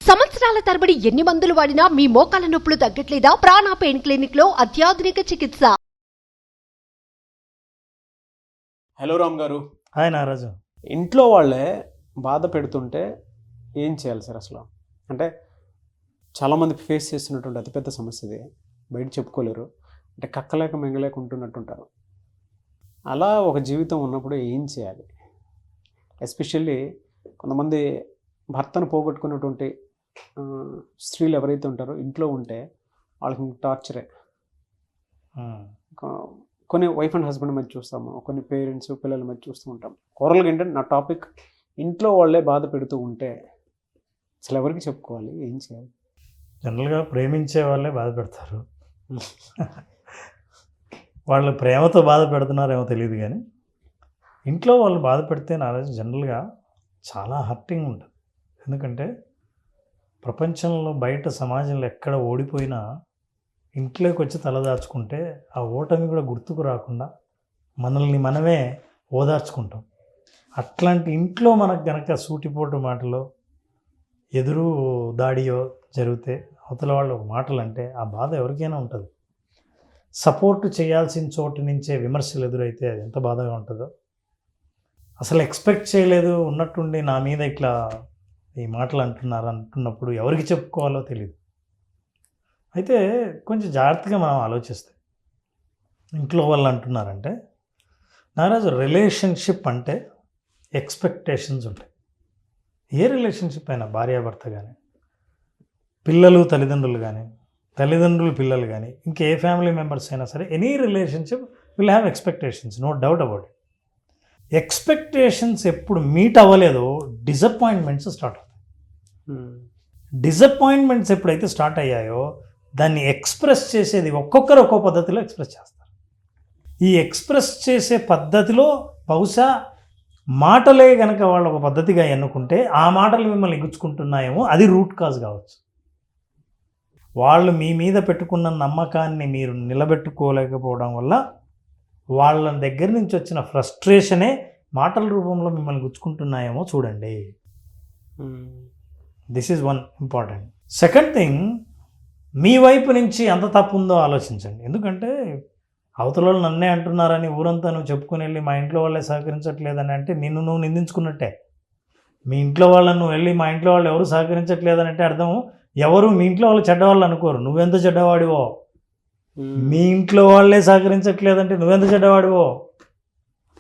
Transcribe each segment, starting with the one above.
సంవత్సరాల తరబడి ఎన్ని మందులు వాడినా మీ మోకాల నొప్పులు తగ్గట్లేదా? ప్రాణ పెయిన్ క్లినిక్ లో అత్యాధునిక చికిత్స. హలో రామ్ గారు. హాయ్ నారాజు. ఇంట్లో వాళ్ళే బాధ పెడుతుంటే ఏం చేయాలి సార్ అసలు? అంటే చాలామంది ఫేస్ చేస్తున్నటువంటి అతిపెద్ద సమస్య ఇది. బయట చెప్పుకోలేరు, అంటే కక్కలేక మింగలేక ఉంటున్నట్టుంటారు. అలా ఒక జీవితం ఉన్నప్పుడు ఏం చేయాలి? ఎస్పెషల్లీ కొంతమంది భర్తను పోగొట్టుకున్నటువంటి స్త్రీలు ఎవరైతే ఉంటారో ఇంట్లో ఉంటే వాళ్ళకి టార్చరే. కొన్ని వైఫ్ అండ్ హస్బెండ్ మధ్య చూస్తాము, కొన్ని పేరెంట్స్ పిల్లల మధ్య చూస్తూ ఉంటాం. ఓవరాల్గా ఏంటంటే నా టాపిక్, ఇంట్లో వాళ్ళే బాధ పెడుతూ ఉంటే అసలు ఎవరికి చెప్పుకోవాలి, ఏం చేయాలి? జనరల్గా ప్రేమించే వాళ్ళే బాధ పెడతారు. వాళ్ళు ప్రేమతో బాధ పెడుతున్నారేమో తెలియదు, కానీ ఇంట్లో వాళ్ళు బాధ పెడితే నారాజు జనరల్గా చాలా హర్టింగ్ ఉంటుంది. ఎందుకంటే ప్రపంచంలో బయట సమాజంలో ఎక్కడ ఓడిపోయినా ఇంట్లోకి వచ్చి తలదాచుకుంటే ఆ ఓటమి కూడా గుర్తుకు రాకుండా మనల్ని మనమే ఓదార్చుకుంటాం. అట్లాంటి ఇంట్లో మనకు గనక సూటిపోటు మాటలో ఎదురు దాడియో జరిగితే అవతల వాళ్ళు మాటలు అంటే ఆ బాధ ఎవరికైనా ఉంటుంది. సపోర్ట్ చేయాల్సిన చోటు నుంచే విమర్శలు ఎదురైతే అది ఎంత బాధగా ఉంటుందో. అసలు ఎక్స్పెక్ట్ చేయలేదు, ఉన్నట్టుండి నా మీద ఇట్లా ఈ మాటలు అంటున్నప్పుడు ఎవరికి చెప్పుకోవాలో తెలియదు. అయితే కొంచెం జాగ్రత్తగా మనం ఆలోచిస్తే, ఇంట్లో వాళ్ళు అంటున్నారంటే నారాజు, రిలేషన్షిప్ అంటే ఎక్స్పెక్టేషన్స్ ఉంటాయి. ఏ రిలేషన్షిప్ అయినా, భార్యాభర్త కానీ, పిల్లలు తల్లిదండ్రులు కానీ, తల్లిదండ్రులు పిల్లలు కానీ, ఇంకే ఫ్యామిలీ మెంబర్స్ అయినా సరే, any relationship will have expectations, no doubt about it. Expectations ఎప్పుడు మీట్ అవ్వలేదో డిసప్పాయింట్మెంట్స్ స్టార్ట్ అవుతాయి. డిసప్పాయింట్మెంట్స్ ఎప్పుడైతే స్టార్ట్ అయ్యాయో దాన్ని ఎక్స్ప్రెస్ చేసేది ఒక్కొక్కరు ఒక్కో పద్ధతిలో ఎక్స్ప్రెస్ చేస్తారు. ఈ ఎక్స్ప్రెస్ చేసే పద్ధతిలో బహుశా మాటలే కనుక వాళ్ళు ఒక పద్ధతిగా ఎన్నుకుంటే ఆ మాటలు మిమ్మల్ని గుచ్చుకుంటున్నాయేమో, అది రూట్ కాజ్ కావచ్చు. వాళ్ళు మీ మీద పెట్టుకున్న నమ్మకాన్ని మీరు నిలబెట్టుకోలేకపోవడం వల్ల వాళ్ళ దగ్గర నుంచి వచ్చిన ఫ్రస్ట్రేషనే మాటల రూపంలో మిమ్మల్ని గుచ్చుకుంటున్నాయేమో చూడండి. This is one important. Second thing, మీ వైపు నుంచి ఎంత తప్పు ఉందో ఆలోచించండి. ఎందుకంటే అవతల వాళ్ళు నన్నే అంటున్నారని ఊరంతా నువ్వు చెప్పుకుని వెళ్ళి మా ఇంట్లో వాళ్ళే సహకరించట్లేదని అంటే నిన్ను నువ్వు నిందించుకున్నట్టే. మీ ఇంట్లో వాళ్ళని నువ్వు వెళ్ళి మా ఇంట్లో వాళ్ళు ఎవరు సహకరించట్లేదని అంటే అర్థం ఎవరు మీ ఇంట్లో వాళ్ళు చెడ్డవాళ్ళు అనుకోరు, నువ్వెంత చెడ్డవాడివో. మీ ఇంట్లో వాళ్ళే సహకరించట్లేదంటే నువ్వెంత చెడ్డవాడివో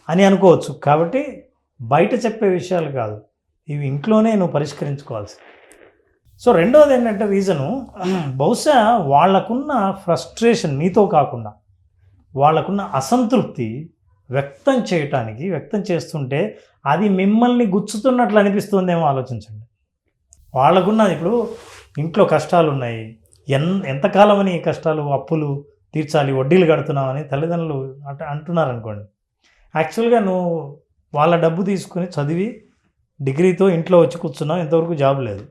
అని అనుకోవచ్చు. కాబట్టి బయట చెప్పే విషయాలు కాదు, ఇవి ఇంట్లోనే నువ్వు పరిష్కరించుకోవాల్సి. సో రెండవది ఏంటంటే రీజను, బహుశా వాళ్ళకున్న ఫ్రస్ట్రేషన్ మీతో కాకుండా వాళ్ళకున్న అసంతృప్తి వ్యక్తం చేస్తుంటే అది మిమ్మల్ని గుచ్చుతున్నట్లు అనిపిస్తుందేమో ఆలోచించండి. వాళ్ళకున్న ఇప్పుడు ఇంట్లో కష్టాలు ఉన్నాయి, ఎంతకాలమని ఈ కష్టాలు, అప్పులు తీర్చాలి, వడ్డీలు కడుతున్నామని తల్లిదండ్రులు అంటున్నారు అనుకోండి. యాక్చువల్గా నువ్వు వాళ్ళ డబ్బు తీసుకుని చదివి డిగ్రీతో ఇంట్లో వచ్చి కూర్చున్నావు, ఇంతవరకు జాబ్ లేదు.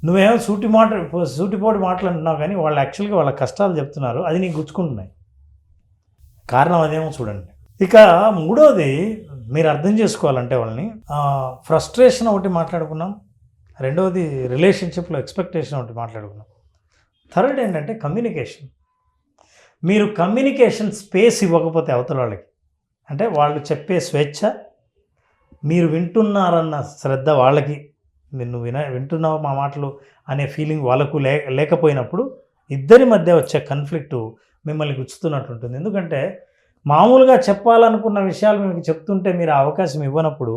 నువ్వేమో సూటిపోటి మాటలు అంటున్నావు, కానీ వాళ్ళు యాక్చువల్గా వాళ్ళ కష్టాలు చెప్తున్నారు, అది నీకు గుచ్చుకుంటున్నాయి. కారణం అదేమో చూడండి. ఇక మూడోది మీరు అర్థం చేసుకోవాలంటే వాళ్ళని, ఫ్రస్ట్రేషన్ ఒకటి మాట్లాడుకున్నాం, రెండవది రిలేషన్షిప్లో ఎక్స్పెక్టేషన్ ఒకటి మాట్లాడుకున్నాం, థర్డ్ ఏంటంటే కమ్యూనికేషన్. మీరు కమ్యూనికేషన్ స్పేస్ ఇవ్వకపోతే అవతల వాళ్ళకి, అంటే వాళ్ళు చెప్పే స్వేచ్ఛ, మీరు వింటున్నారన్న శ్రద్ధ వాళ్ళకి, నువ్వు వింటున్నావు మా మాటలు అనే ఫీలింగ్ వాళ్ళకు లేకపోయినప్పుడు ఇద్దరి మధ్య వచ్చే కన్ఫ్లిక్టు మిమ్మల్ని గుచ్చుతున్నట్టు ఉంటుంది. ఎందుకంటే మామూలుగా చెప్పాలనుకున్న విషయాలు మీకు చెప్తుంటే మీరు అవకాశం ఇవ్వనప్పుడు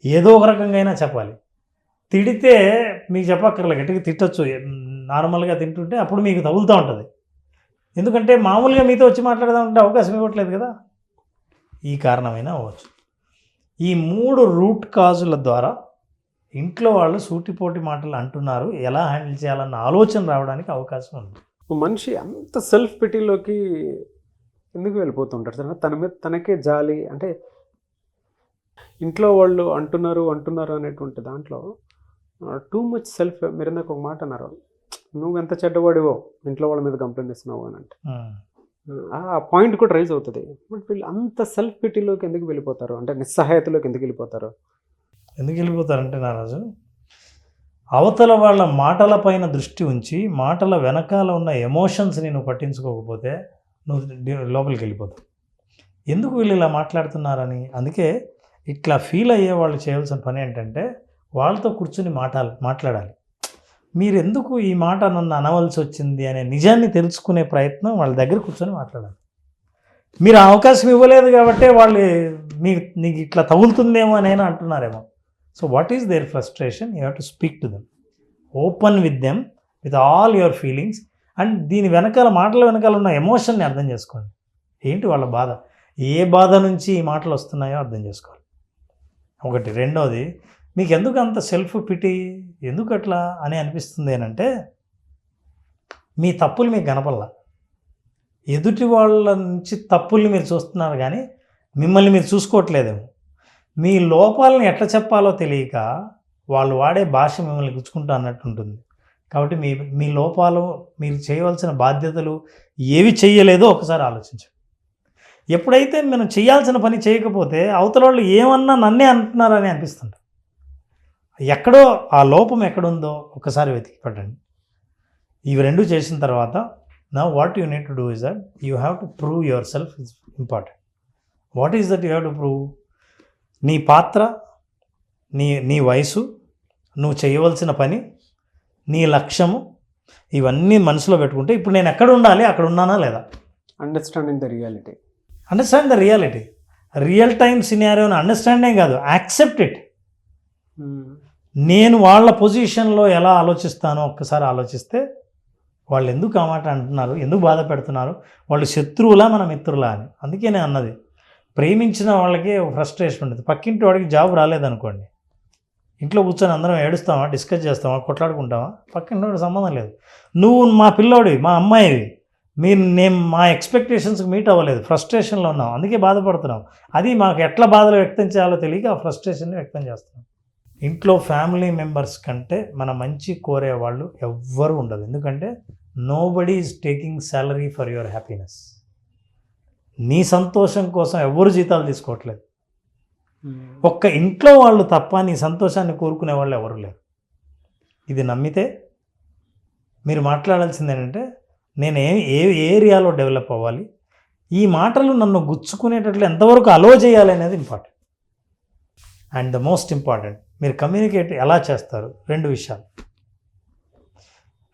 ఏదో ఒక రకంగా అయినా చెప్పాలి. తిడితే మీకు చెప్పక్కర్లే, గట్టిగా తిట్టచ్చు, నార్మల్గా తింటుంటే అప్పుడు మీకు తగులుతూ ఉంటుంది. ఎందుకంటే మామూలుగా మీతో వచ్చి మాట్లాడదామంటే అవకాశం ఇవ్వట్లేదు కదా. ఈ కారణమైనా అవ్వచ్చు. ఈ 3 రూట్ కాజుల ద్వారా ఇంట్లో వాళ్ళు సూటిపోటి మాటలు అంటున్నారు, ఎలా హ్యాండిల్ చేయాలన్న ఆలోచన రావడానికి అవకాశం ఉంది. మనిషి అంత సెల్ఫ్ పిటీలోకి ఎందుకు వెళ్ళిపోతుంటారు సార్? తన మీద తనకే జాలి, అంటే ఇంట్లో వాళ్ళు అంటున్నారు అనేటువంటి దాంట్లో టూ మచ్ సెల్ఫ్. మీరు ఇందాక ఒక మాట అన్నారు, నువ్వు ఎంత చెడ్డవాడివో ఇంట్లో వాళ్ళ మీద కంప్లైంట్ ఇస్తున్నావు అని అంటే, ఆ పాయింట్ కూడా రైజ్ అవుతుంది. బట్ వీళ్ళు అంత సెల్ఫ్ పిటీలోకి ఎందుకు వెళ్ళిపోతారు, అంటే నిస్సహాయతలోకి ఎందుకు వెళ్ళిపోతారు? ఎందుకు వెళ్ళిపోతారంటే నారాజు, అవతల వాళ్ళ మాటల పైన దృష్టి ఉంచి మాటల వెనకాల ఉన్న ఎమోషన్స్ని నువ్వు పట్టించుకోకపోతే నువ్వు లోపలికి వెళ్ళిపోతావు. ఎందుకు వీళ్ళు ఇలా మాట్లాడుతున్నారని. అందుకే ఇట్లా ఫీల్ అయ్యే వాళ్ళు చేయాల్సిన పని ఏంటంటే వాళ్ళతో కూర్చుని మాట్లాడాలి. మీరు ఎందుకు ఈ మాట నన్ను అనవలసి వచ్చింది అనే నిజాన్ని తెలుసుకునే ప్రయత్నం వాళ్ళ దగ్గర కూర్చొని మాట్లాడాలి. మీరు ఆ అవకాశం ఇవ్వలేదు కాబట్టి వాళ్ళు నీకు ఇట్లా తగులుతుందేమో అని అంటున్నారేమో. So what is there frustration? You have to speak to them, open with them with all your feelings. And దీని వెనకాల మాటల వెనకాల ఉన్న ఎమోషన్ని అర్థం చేసుకోండి. ఏంటి వాళ్ళ బాధ, ఏ బాధ నుంచి ఈ మాటలు వస్తున్నాయో అర్థం చేసుకోవాలి. ఒకటి. రెండోది, మీకు ఎందుకు అంత సెల్ఫ్ పిటి, ఎందుకు అట్లా అని అనిపిస్తుంది అంటే మీ తప్పులు మీకు కనపడలా. ఎదుటి వాళ్ళ నుంచి తప్పుల్ని మీరు చూస్తున్నారు కానీ మిమ్మల్ని మీరు చూసుకోవట్లేదేమో. మీ లోపాలని ఎట్లా చెప్పాలో తెలియక వాళ్ళు వాడే భాష మిమ్మల్ని గుచ్చుకుంటూ అన్నట్టు ఉంటుంది. కాబట్టి మీ లోపాలు, మీరు చేయవలసిన బాధ్యతలు ఏవి చెయ్యలేదో ఒకసారి ఆలోచించండి. ఎప్పుడైతే మనం చేయాల్సిన పని చేయకపోతే అవతల వాళ్ళు ఏమన్నా నన్నే అంటున్నారని అనిపిస్తుంది. ఎక్కడో ఆ లోపం ఎక్కడుందో ఒకసారి వెతికి పట్టండి. ఇవి రెండు చేసిన తర్వాత now what you need to do is that you have to prove your self is important. What is that you have to prove? నీ పాత్ర, నీ వయసు, నువ్వు చేయవలసిన పని, నీ లక్ష్యము, ఇవన్నీ మనసులో పెట్టుకుంటే ఇప్పుడు నేను ఎక్కడ ఉండాలి, అక్కడ ఉన్నానా లేదా. Understanding the reality. Understand the reality. Real time సినారియోని అండర్స్టాండింగ్ కాదు, యాక్సెప్ట్ ఇట్. నేను వాళ్ళ పొజిషన్లో ఎలా ఆలోచిస్తానో ఒక్కసారి ఆలోచిస్తే వాళ్ళు ఎందుకు ఆ మాట అంటున్నారు, ఎందుకు బాధ పెడుతున్నారు, వాళ్ళు శత్రువులా మన మిత్రులా అని. అందుకే నేను అన్నది, ప్రేమించిన వాళ్ళకి ఫ్రస్ట్రేషన్ ఉంటుంది. పక్కింటి వాడికి జాబ్ రాలేదనుకోండి, ఇంట్లో కూర్చొని అందరం ఏడుస్తామా, డిస్కస్ చేస్తామా, కొట్లాడుకుంటామా? పక్కింటి వాడికి సంబంధం లేదు. నువ్వు మా పిల్లోడివి, మా అమ్మాయివి, నేను మా ఎక్స్పెక్టేషన్స్కి మీట్ అవ్వలేదు, ఫ్రస్ట్రేషన్లో ఉన్నాం, అందుకే బాధపడుతున్నాం. అది మాకు ఎట్లా బాధలు వ్యక్తం చేయాలో తెలియక ఆ ఫ్రస్ట్రేషన్ని వ్యక్తం చేస్తున్నాం. ఇంట్లో ఫ్యామిలీ మెంబర్స్ కంటే మన మంచి కోరే వాళ్ళు ఎవ్వరూ ఉండదు. ఎందుకంటే nobody is taking salary for your happiness. నీ సంతోషం కోసం ఎవ్వరు జీతాలు తీసుకోవట్లేదు. ఒక్క ఇంట్లో వాళ్ళు తప్ప నీ సంతోషాన్ని కోరుకునే వాళ్ళు ఎవరు లేరు. ఇది నమ్మితే మీరు మాట్లాడాల్సింది ఏంటంటే నేను ఏ ఏరియాలో డెవలప్ అవ్వాలి, ఈ మాటలు నన్ను గుచ్చుకునేటట్లు ఎంతవరకు అలో చేయాలి అనేది important. And the most important, మీరు కమ్యూనికేట్ ఎలా చేస్తారు. రెండు విషయాలు.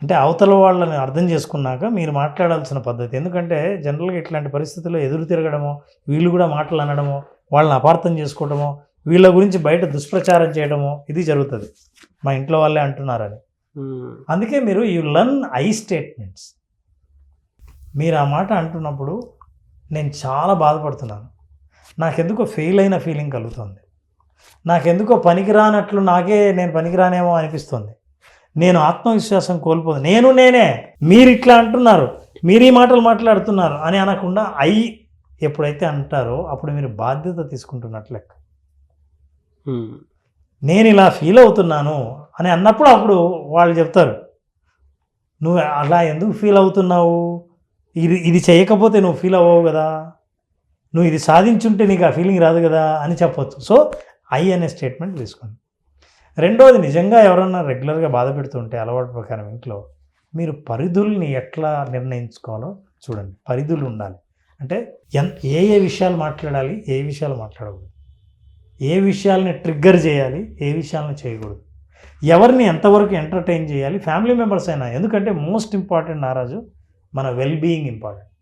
అంటే అవతల వాళ్ళని అర్థం చేసుకున్నాక మీరు మాట్లాడాల్సిన పద్ధతి. ఎందుకంటే జనరల్గా ఇట్లాంటి పరిస్థితుల్లో ఎదురు తిరగడమో, వీళ్ళు కూడా మాటలు అనడమో, వాళ్ళని అపార్థం చేసుకోవడమో, వీళ్ళ గురించి బయట దుష్ప్రచారం చేయడమో ఇది జరుగుతుంది. మా ఇంట్లో వాళ్ళే అంటున్నారని. అందుకే మీరు యూ లర్న్ ఐ స్టేట్మెంట్స్. మీరు ఆ మాట అంటున్నప్పుడు నేను చాలా బాధపడుతున్నాను, నాకెందుకో ఫెయిల్ అయిన ఫీలింగ్ కలుగుతుంది, నాకెందుకో పనికిరానట్లు నేను పనికిరానేమో అనిపిస్తుంది, నేను ఆత్మవిశ్వాసం కోల్పోదు, నేనే మీరు ఇట్లా అంటున్నారు, మీరు ఈ మాటలు మాట్లాడుతున్నారు అని అనకుండా ఎప్పుడైతే అంటారో అప్పుడు మీరు బాధ్యత తీసుకుంటున్నట్లు లెక్క. నేను ఇలా ఫీల్ అవుతున్నాను అని అన్నప్పుడు అప్పుడు వాళ్ళు చెప్తారు, నువ్వు అలా ఎందుకు ఫీల్ అవుతున్నావు, ఇది చేయకపోతే నువ్వు ఫీల్ అవ్వవు కదా, నువ్వు ఇది సాధించుంటే నీకు ఆ ఫీలింగ్ రాదు కదా అని చెప్పొచ్చు. సో అనే స్టేట్మెంట్ తీసుకోండి. రెండోది, నిజంగా ఎవరన్నా రెగ్యులర్గా బాధ పెడుతుంటే అలవాటు ప్రకారం ఇంట్లో మీరు పరిధుల్ని ఎట్లా నిర్ణయించుకోవాలో చూడండి. పరిధులు ఉండాలి. అంటే ఏ విషయాలు మాట్లాడాలి, ఏ విషయాలు మాట్లాడకూడదు, ఏ విషయాలని ట్రిగ్గర్ చేయాలి, ఏ విషయాలను చేయకూడదు, ఎవరిని ఎంతవరకు ఎంటర్టైన్ చేయాలి, ఫ్యామిలీ మెంబర్స్ అయినా. ఎందుకంటే మోస్ట్ ఇంపార్టెంట్ నారాజు మన వెల్బీయింగ్ ఇంపార్టెంట్.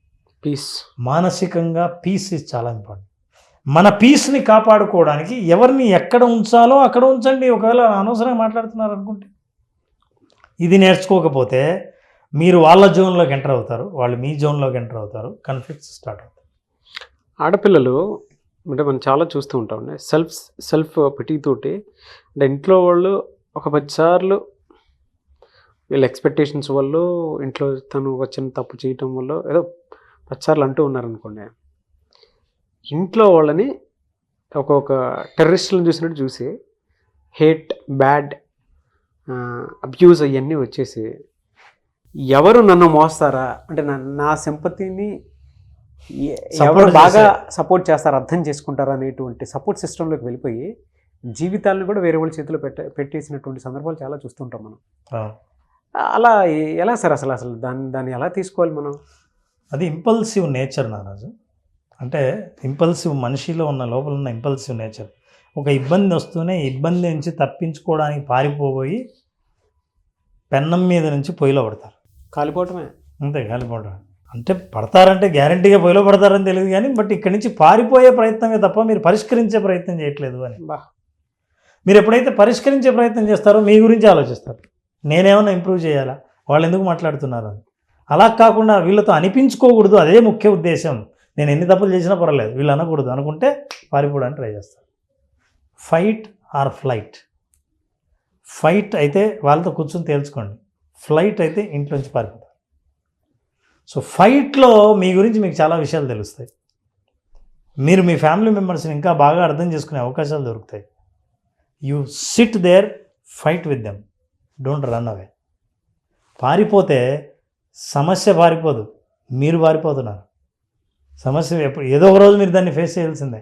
పీస్, మానసికంగా పీస్ ఇస్ చాలా ఇంపార్టెంట్. మన పీస్ని కాపాడుకోవడానికి ఎవరిని ఎక్కడ ఉంచాలో అక్కడ ఉంచండి. ఒకవేళ అనవసరంగా మాట్లాడుతున్నారు అనుకుంటే, ఇది నేర్చుకోకపోతే మీరు వాళ్ళ జోన్లోకి ఎంటర్ అవుతారు, వాళ్ళు మీ జోన్లోకి ఎంటర్ అవుతారు, కాన్ఫ్లిక్ట్స్ స్టార్ట్ అవుతాయి. ఆడపిల్లలు అంటే మనం చాలా చూస్తూ ఉంటాం, సెల్ఫ్ పిటీతోటి అంటే ఇంట్లో వాళ్ళు ఒక 10 సార్లు వీళ్ళ ఎక్స్పెక్టేషన్స్ వల్ల, ఇంట్లో తను వచ్చిన తప్పు చేయటం వల్ల ఏదో 10 సార్లు అంటూ ఉన్నారనుకోండి, ఇంట్లో వాళ్ళని ఒక టెర్రరిస్టులను చూసినట్టు చూసి హేట్, బ్యాడ్, అబ్యూజ్ అవన్నీ వచ్చేసి ఎవరు నన్ను మోస్తారా అంటే నా సింపతిని ఎవరు బాగా సపోర్ట్ చేస్తారు, అర్థం చేసుకుంటారా అనేటువంటి సపోర్ట్ సిస్టంలోకి వెళ్ళిపోయి జీవితాలను కూడా వేరే వాళ్ళ చేతిలో పెట్టేసినటువంటి సందర్భాలు చాలా చూస్తుంటాం మనం. ఆ. అలా ఎలా సార్ అసలు దాన్ని ఎలా తీసుకోవాలి మనం? అది ఇంపల్సివ్ నేచర్ నారాజు. అంటే ఇంపల్సివ్, మనిషిలో ఉన్న లోపల ఉన్న ఇంపల్సివ్ నేచర్. ఒక ఇబ్బంది వస్తూనే ఇబ్బంది నుంచి తప్పించుకోవడానికి పారిపోయి పెన్నం మీద నుంచి పొయ్యిలో పడతారు. కాలిపోవటమే అంతే, కాలిపోవడం. అంటే పడతారంటే గ్యారంటీగా పొయ్యిలో పడతారని తెలియదు కానీ, బట్ ఇక్కడి నుంచి పారిపోయే ప్రయత్నమే తప్ప మీరు పరిష్కరించే ప్రయత్నం చేయట్లేదు అని. మీరు ఎప్పుడైతే పరిష్కరించే ప్రయత్నం చేస్తారో మీ గురించి ఆలోచిస్తారు, నేనేమన్నా ఇంప్రూవ్ చేయాలా, వాళ్ళు ఎందుకు మాట్లాడుతున్నారు అని. అలా కాకుండా వీళ్ళతో అనిపించుకోకూడదు, అదే ముఖ్య ఉద్దేశం. నేను ఎన్ని తప్పులు చేసినా పర్వాలేదు, వీళ్ళు అనకూడదు అనుకుంటే పారిపోవడానికి ట్రై చేస్తారు. Fight or flight. ఫైట్ అయితే వాళ్ళతో కూర్చొని తేల్చుకోండి, ఫ్లైట్ అయితే ఇంట్లోంచి పారిపోతారు. సో ఫైట్లో మీ గురించి మీకు చాలా విషయాలు తెలుస్తాయి. మీరు మీ ఫ్యామిలీ మెంబర్స్ని ఇంకా బాగా అర్థం చేసుకునే అవకాశాలు దొరుకుతాయి. You sit there, fight with them, don't run away. పారిపోతే సమస్య పారిపోదు, మీరు పారిపోతున్నారు. సమస్య ఎప్పుడు ఏదో ఒక రోజు మీరు దాన్ని ఫేస్ చేయాల్సిందే.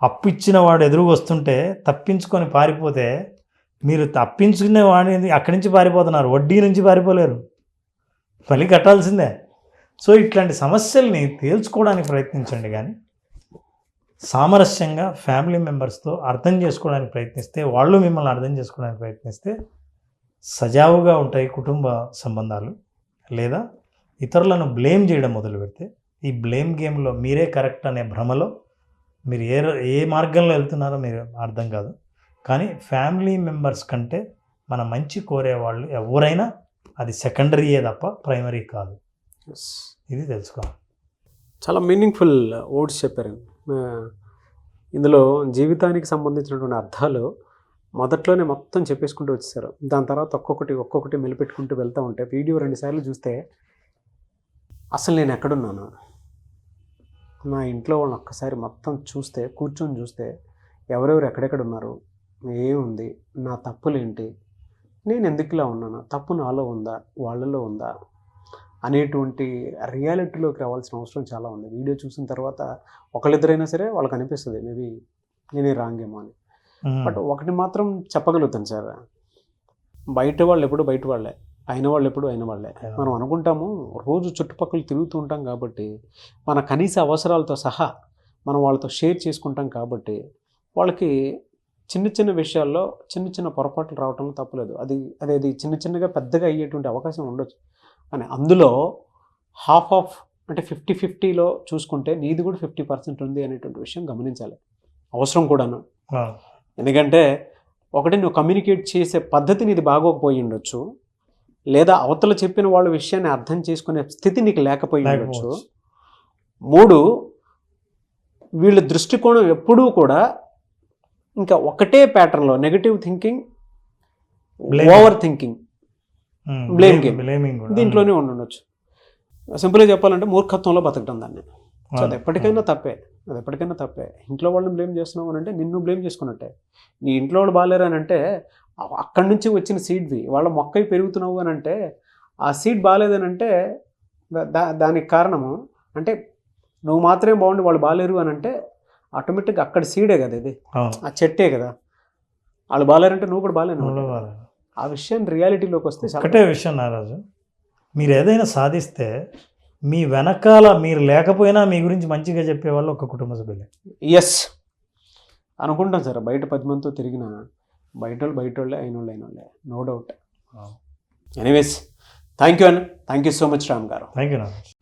అప్పు ఇచ్చిన వాడు ఎదురుగా వస్తుంటే తప్పించుకొని పారిపోతే మీరు తప్పించుకునే వాడిని అక్కడి నుంచి పారిపోతున్నారు, వడ్డీ నుంచి పారిపోలేరు, మళ్ళీ కట్టాల్సిందే. సో ఇట్లాంటి సమస్యల్ని తేల్చుకోవడానికి ప్రయత్నించండి, కానీ సామరస్యంగా ఫ్యామిలీ మెంబర్స్తో అర్థం చేసుకోవడానికి ప్రయత్నిస్తే, వాళ్ళు మిమ్మల్ని అర్థం చేసుకోవడానికి ప్రయత్నిస్తే సజావుగా ఉంటాయి కుటుంబ సంబంధాలు. లేదా ఇతరులను బ్లేమ్ చేయడం మొదలు పెడితే, ఈ బ్లేమ్ గేమ్లో మీరే కరెక్ట్ అనే భ్రమలో మీరు ఏ మార్గంలో వెళ్తున్నారో మీరు అర్థం కాదు. కానీ ఫ్యామిలీ మెంబర్స్ కంటే మన మంచి కోరేవాళ్ళు ఎవరైనా అది సెకండరీయే తప్ప ప్రైమరీ కాదు. ఇది తెలుసుకోవాలి. చాలా మీనింగ్ఫుల్ వర్డ్స్ చెప్పారు. ఇందులో జీవితానికి సంబంధించినటువంటి అర్థాలు మొదట్లోనే మొత్తం చెప్పేసుకుంటూ వచ్చేసారు. దాని తర్వాత ఒక్కొక్కటి మెలిపెట్టుకుంటూ వెళ్తూ ఉంటే వీడియో 2 సార్లు చూస్తే అసలు నేను ఎక్కడున్నాను, నా ఇంట్లో వాళ్ళని ఒక్కసారి మొత్తం చూస్తే, కూర్చొని చూస్తే ఎవరెవరు ఎక్కడెక్కడ ఉన్నారు, ఏముంది, నా తప్పులేంటి, నేను ఎందుకు ఇలా ఉన్నాను, తప్పు నాలో ఉందా వాళ్ళలో ఉందా అనేటువంటి రియాలిటీలోకి రావాల్సిన అవసరం చాలా ఉంది. వీడియో చూసిన తర్వాత ఒకళ్ళిద్దరైనా సరే వాళ్ళకి అనిపిస్తుంది మేబీ నేనే రాంగ్ ఏమో అని. బట్ ఒకటి మాత్రం చెప్పగలుగుతాను సార్, బయట వాళ్ళు ఎప్పుడు బయట వాళ్ళే, అయిన వాళ్ళు ఎప్పుడు అయిన వాళ్ళే. మనం అనుకుంటాము రోజు చుట్టుపక్కల తిరుగుతూ ఉంటాం కాబట్టి, మన కనీస అవసరాలతో సహా మనం వాళ్ళతో షేర్ చేసుకుంటాం కాబట్టి, వాళ్ళకి చిన్న విషయాల్లో చిన్న పొరపాట్లు రావటంలో తప్పులేదు. అది చిన్నగా పెద్దగా అయ్యేటువంటి అవకాశం ఉండొచ్చు. కానీ అందులో హాఫ్ ఆఫ్ అంటే 50-50లో చూసుకుంటే నీది కూడా 50% ఉంది అనేటువంటి విషయం గమనించాలి, అవసరం కూడాను. ఎందుకంటే ఒకటి నువ్వు కమ్యూనికేట్ చేసే పద్ధతి నీది బాగోకపోయి ఉండొచ్చు, లేదా అవతల చెప్పిన వాళ్ళ విషయాన్ని అర్థం చేసుకునే స్థితి నీకు లేకపోయి ఉండొచ్చు. 3 వీళ్ళ దృష్టికోణం ఎప్పుడూ కూడా ఇంకా ఒకటే ప్యాటర్న్లో negative thinking, over thinking, blame game దీంట్లోనే ఉండొచ్చు. సింపుల్గా చెప్పాలంటే మూర్ఖత్వంలో బతకడం దాన్ని. సో అది ఎప్పటికైనా తప్పే. ఇంట్లో వాళ్ళని బ్లేమ్ చేస్తున్నావు అని అంటే నిన్ను బ్లేమ్ చేసుకున్నట్టే. నీ ఇంట్లో వాళ్ళు బాగాలేరు అని అంటే అక్కడి నుంచి వచ్చిన సీడ్వి వాళ్ళ మొక్కై పెరుగుతున్నావు అని అంటే, ఆ సీడ్ బాగాలేదని అంటే దానికి కారణము అంటే నువ్వు మాత్రమే బాగుండి వాళ్ళు బాగాలేరు అని అంటే ఆటోమేటిక్గా అక్కడ సీడే కదా, ఇది ఆ చెట్టే కదా. వాళ్ళు బాగాలేరంటే నువ్వు కూడా బాగాలేను. ఆ విషయం రియాలిటీలోకి వస్తే ఒకటే విషయం నారాజు, మీరు ఏదైనా సాధిస్తే మీ వెనకాల మీరు లేకపోయినా మీ గురించి మంచిగా చెప్పేవాళ్ళు ఒక కుటుంబ సభ్యులే. ఎస్ అనుకుంటాం సార్, బయట 10 మందితో తిరిగిన బయటోళ్ళే అయినోళ్ళే, no doubt. Anyways thank you so much Ram garu. Thank you Naraju.